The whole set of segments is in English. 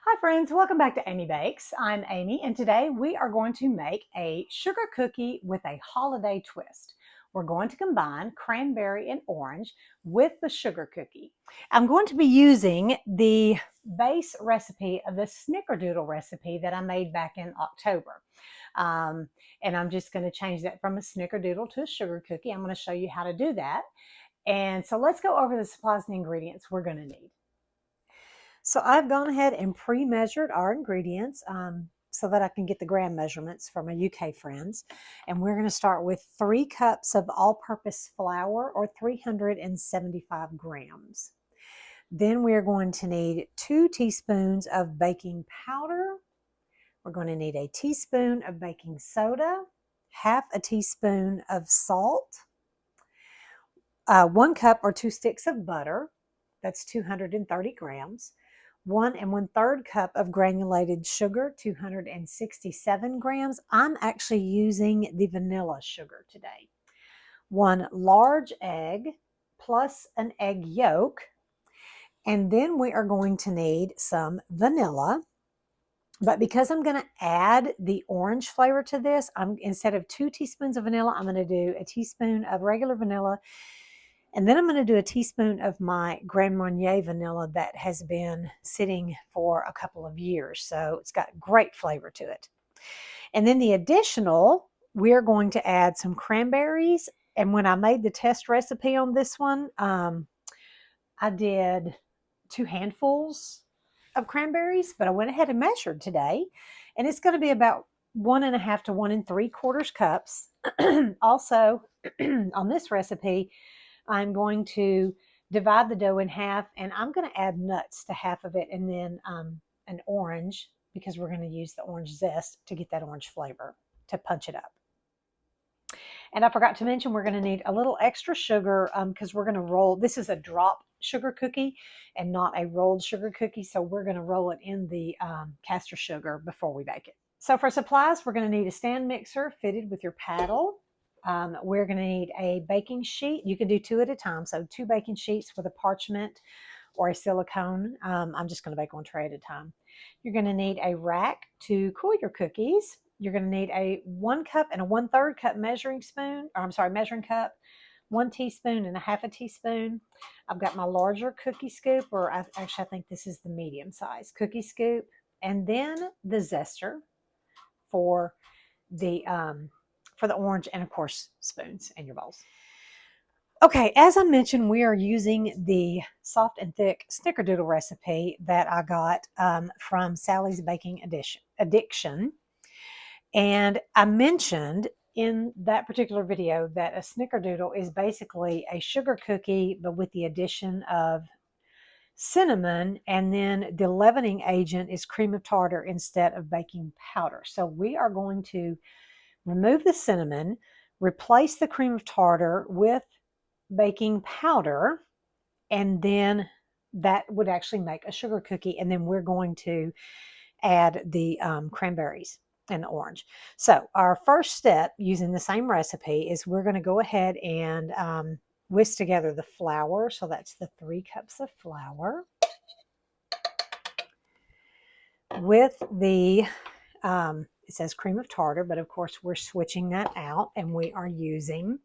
Hi friends, welcome back to Amy Bakes. I'm Amy and today we are going to make a sugar cookie with a holiday twist. We're going to combine cranberry and orange with the sugar cookie. I'm going to be using the base recipe of the Snickerdoodle recipe that I made back in October. Um, and I'm just going to change that from a Snickerdoodle to a sugar cookie. I'm going to show you how to do that. And so let's go over the supplies and ingredients we're going to need. So I've gone ahead and pre-measured our ingredients so that I can get the gram measurements for my UK friends. And we're going to start with 3 cups of all-purpose flour, or 375 grams. Then we're going to need 2 teaspoons of baking powder. We're going to need a teaspoon of baking soda, half a teaspoon of salt, 1 cup or 2 sticks of butter. That's 230 grams. 1 1/3 cup of granulated sugar, 267 grams. I'm actually using the vanilla sugar today. 1 large egg plus an egg yolk. And then we are going to need some vanilla. But because I'm going to add the orange flavor to this, instead of 2 teaspoons of vanilla, I'm going to do a teaspoon of regular vanilla. And then I'm going to do a teaspoon of my Grand Marnier vanilla that has been sitting for a couple of years. So it's got great flavor to it. And then the additional, we're going to add some cranberries. And when I made the test recipe on this one, I did 2 handfuls of cranberries, but I went ahead and measured today. And it's going to be about 1.5 to 1 3/4 cups. Also, on this recipe, I'm going to divide the dough in half, and I'm going to add nuts to half of it, and then an orange, because we're going to use the orange zest to get that orange flavor to punch it up. And I forgot to mention, we're going to need a little extra sugar because we're going to roll. This is a drop sugar cookie and not a rolled sugar cookie, so we're going to roll it in the caster sugar before we bake it. So for supplies, we're going to need a stand mixer fitted with your paddle. We're going to need a baking sheet. You can do 2 at a time, so 2 baking sheets with a parchment or a silicone. I'm just going to bake 1 tray at a time. You're going to need a rack to cool your cookies. You're going to need a 1 cup and a 1/3 cup measuring cup, 1 teaspoon and a half a teaspoon. I've got my larger cookie scoop, or I think this is the medium size cookie scoop, and then the zester for the orange, and of course spoons in your bowls. Okay, as I mentioned, we are using the Soft and Thick Snickerdoodle recipe that I got from Sally's Baking Addiction. And I mentioned in that particular video that a Snickerdoodle is basically a sugar cookie, but with the addition of cinnamon, and then the leavening agent is cream of tartar instead of baking powder. So we are going to remove the cinnamon, replace the cream of tartar with baking powder, and then that would actually make a sugar cookie. And then we're going to add the cranberries and the orange. So our first step, using the same recipe, is we're going to go ahead and whisk together the flour. So that's the 3 cups of flour with the it says cream of tartar, but of course we're switching that out and we are using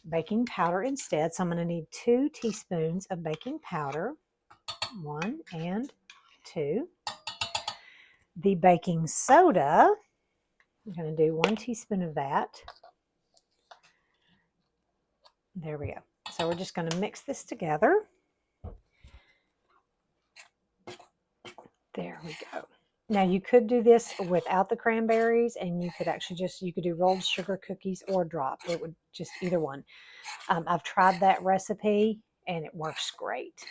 baking powder instead. So I'm going to need 2 teaspoons of baking powder, 1 and 2. The baking soda, I'm going to do 1 teaspoon of that. There we go. So we're just going to mix this together. There we go. Now you could do this without the cranberries, and you could actually you could do rolled sugar cookies or drop. It would just either one. I've tried that recipe and it works great.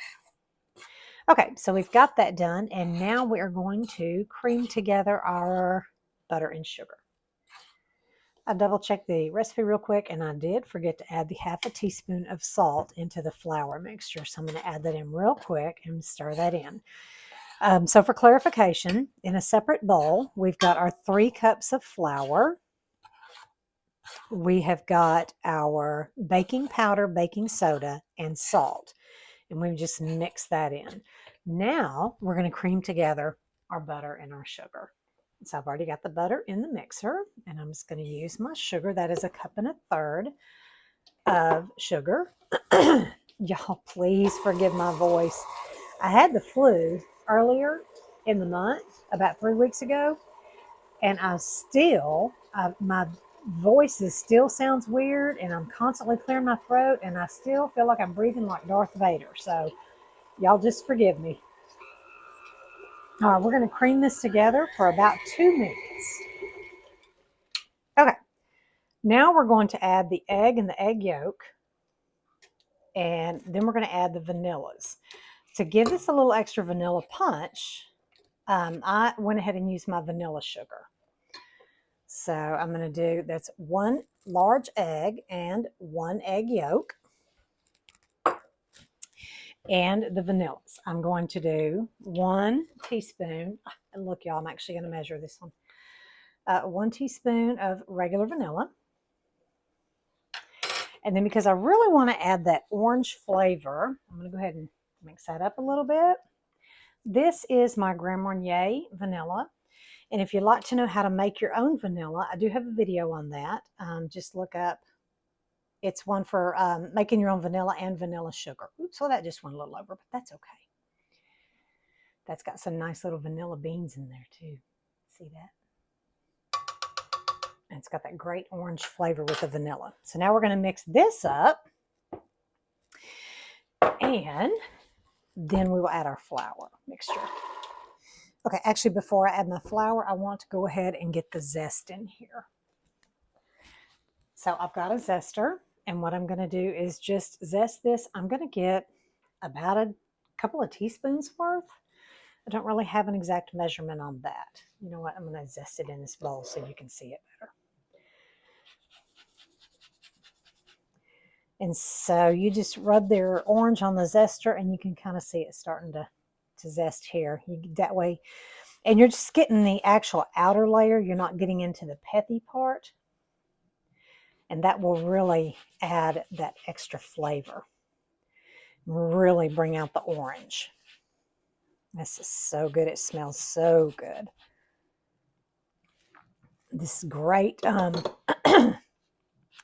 Okay, so we've got that done, and now we are going to cream together our butter and sugar. I double checked the recipe real quick, and I did forget to add the half a teaspoon of salt into the flour mixture. So I'm going to add that in real quick and stir that in. So for clarification, in a separate bowl, we've got our 3 cups of flour. We have got our baking powder, baking soda, and salt. And we've just mixed that in. Now we're going to cream together our butter and our sugar. So I've already got the butter in the mixer, and I'm just going to use my sugar. That is 1 1/4 cups of sugar. Y'all, please forgive my voice. I had the flu earlier in the month, about 3 weeks ago, and my voice still sounds weird, and I'm constantly clearing my throat, and I still feel like I'm breathing like Darth Vader. So y'all just forgive me. All right, we're going to cream this together for about 2 minutes. Okay, now we're going to add the egg and the egg yolk, and then we're going to add the vanillas. To give this a little extra vanilla punch, I went ahead and used my vanilla sugar. So I'm going to do, that's 1 large egg and 1 egg yolk. And the vanillas. I'm going to do 1 teaspoon. And look, y'all, I'm actually going to measure this one. 1 teaspoon of regular vanilla. And then because I really want to add that orange flavor, I'm going to go ahead and mix that up a little bit. This is my Grand Marnier vanilla. And if you'd like to know how to make your own vanilla, I do have a video on that. Just look up. It's one for making your own vanilla and vanilla sugar. Oops, well, that just went a little over, but that's okay. That's got some nice little vanilla beans in there too. See that? And it's got that great orange flavor with the vanilla. So now we're going to mix this up. And then we will add our flour mixture. Okay, actually, before I add my flour, I want to go ahead and get the zest in here. So I've got a zester, and what I'm going to do is just zest this. I'm going to get about a couple of teaspoons worth. I don't really have an exact measurement on that. You know what? I'm going to zest it in this bowl so you can see it better. And so you just rub their orange on the zester, and you can kind of see it starting to zest here. That way, and you're just getting the actual outer layer. You're not getting into the pethy part. And that will really add that extra flavor. Really bring out the orange. This is so good. It smells so good. This is great,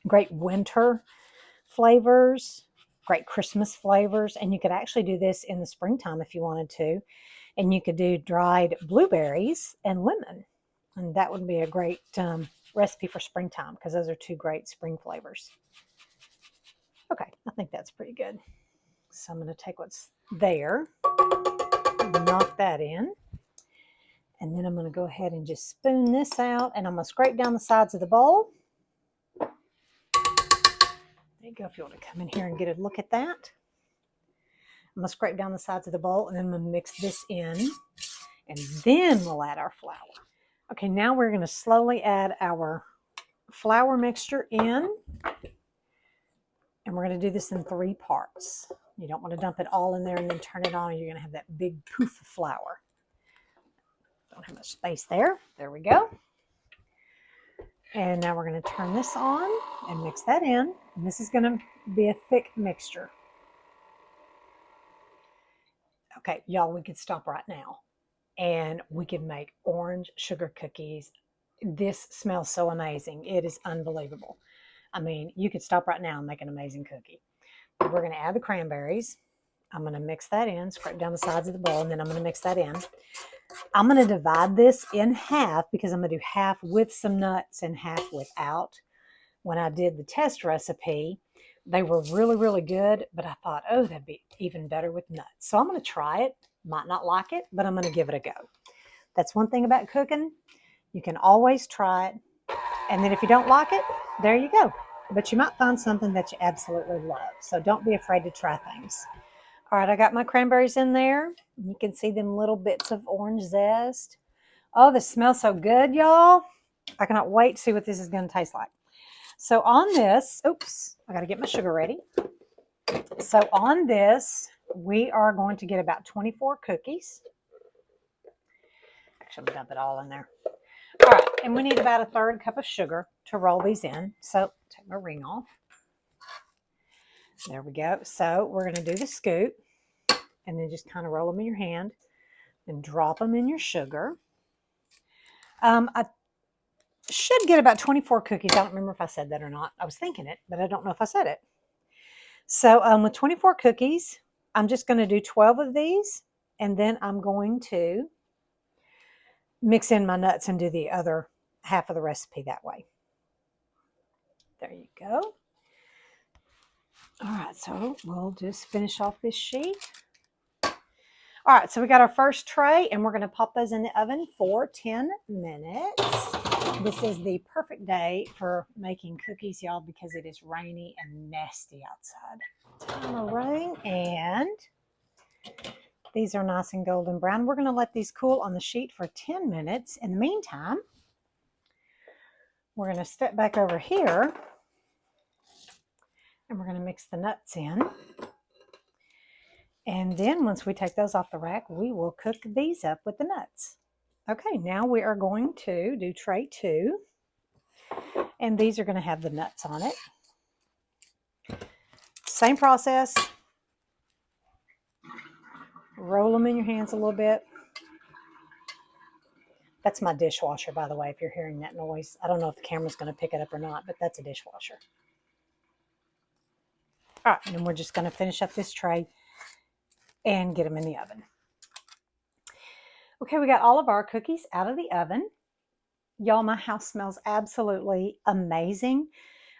great winter flavors, great Christmas flavors. And you could actually do this in the springtime if you wanted to. And you could do dried blueberries and lemon. And that would be a great recipe for springtime because those are 2 great spring flavors. Okay, I think that's pretty good. So I'm going to take what's there, knock that in, and then I'm going to go ahead and just spoon this out, and I'm going to scrape down the sides of the bowl. There you go, if you want to come in here and get a look at that. I'm going to scrape down the sides of the bowl, and then I'm going to mix this in, and then we'll add our flour. Okay, now we're going to slowly add our flour mixture in, and we're going to do this in 3 parts. You don't want to dump it all in there and then turn it on, or you're going to have that big poof of flour. Don't have much space there. There we go. And now we're going to turn this on and mix that in. And this is going to be a thick mixture. Okay, y'all, we could stop right now and we can make orange sugar cookies. This smells so amazing. It is unbelievable. I mean, you could stop right now and make an amazing cookie. But we're going to add the cranberries. I'm going to mix that in, scrape down the sides of the bowl, and then I'm going to mix that in. I'm going to divide this in half because I'm going to do half with some nuts and half without. When I did the test recipe, they were really, really good, but I thought, oh, that'd be even better with nuts. So I'm going to try it. Might not like it, but I'm going to give it a go. That's one thing about cooking. You can always try it. And then if you don't like it, there you go. But you might find something that you absolutely love. So don't be afraid to try things. All right, I got my cranberries in there. You can see them little bits of orange zest. Oh, this smells so good, y'all. I cannot wait to see what this is going to taste like. So on this, oops, I got to get my sugar ready. So on this, we are going to get about 24 cookies. Actually, I'm going to dump it all in there. All right, and we need about 1/3 cup of sugar to roll these in. So take my ring off. There we go. So we're going to do the scoop and then just kind of roll them in your hand. Then drop them in your sugar. I should get about 24 cookies. I don't remember if I said that or not. I was thinking it, but I don't know if I said it. So with 24 cookies, I'm just going to do 12 of these, and then I'm going to mix in my nuts and do the other half of the recipe that way. There you go. All right, so we'll just finish off this sheet. All right, so we got our first tray, and we're going to pop those in the oven for 10 minutes. This is the perfect day for making cookies, y'all, because it is rainy and nasty outside. Time of rain, and these are nice and golden brown. We're going to let these cool on the sheet for 10 minutes. In the meantime, we're going to step back over here, and we're going to mix the nuts in. And then once we take those off the rack, we will cook these up with the nuts. Okay, now we are going to do tray 2. And these are going to have the nuts on it. Same process. Roll them in your hands a little bit. That's my dishwasher, by the way, if you're hearing that noise. I don't know if the camera's going to pick it up or not, but that's a dishwasher. All right, and then we're just going to finish up this tray and get them in the oven. Okay, we got all of our cookies out of the oven. Y'all, my house smells absolutely amazing.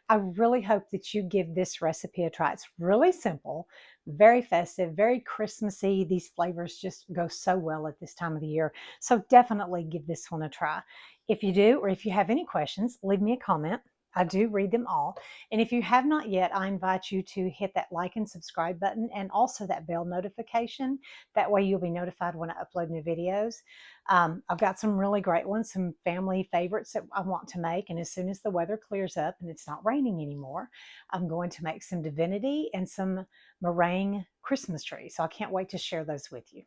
I really hope that you give this recipe a try. It's really simple, very festive, very Christmassy. These flavors just go so well at this time of the year. So definitely give this one a try. If you do, or if you have any questions, leave me a comment. I do read them all. And if you have not yet, I invite you to hit that like and subscribe button and also that bell notification. That way you'll be notified when I upload new videos. I've got some really great ones, some family favorites that I want to make. And as soon as the weather clears up and it's not raining anymore, I'm going to make some divinity and some meringue Christmas trees. So I can't wait to share those with you.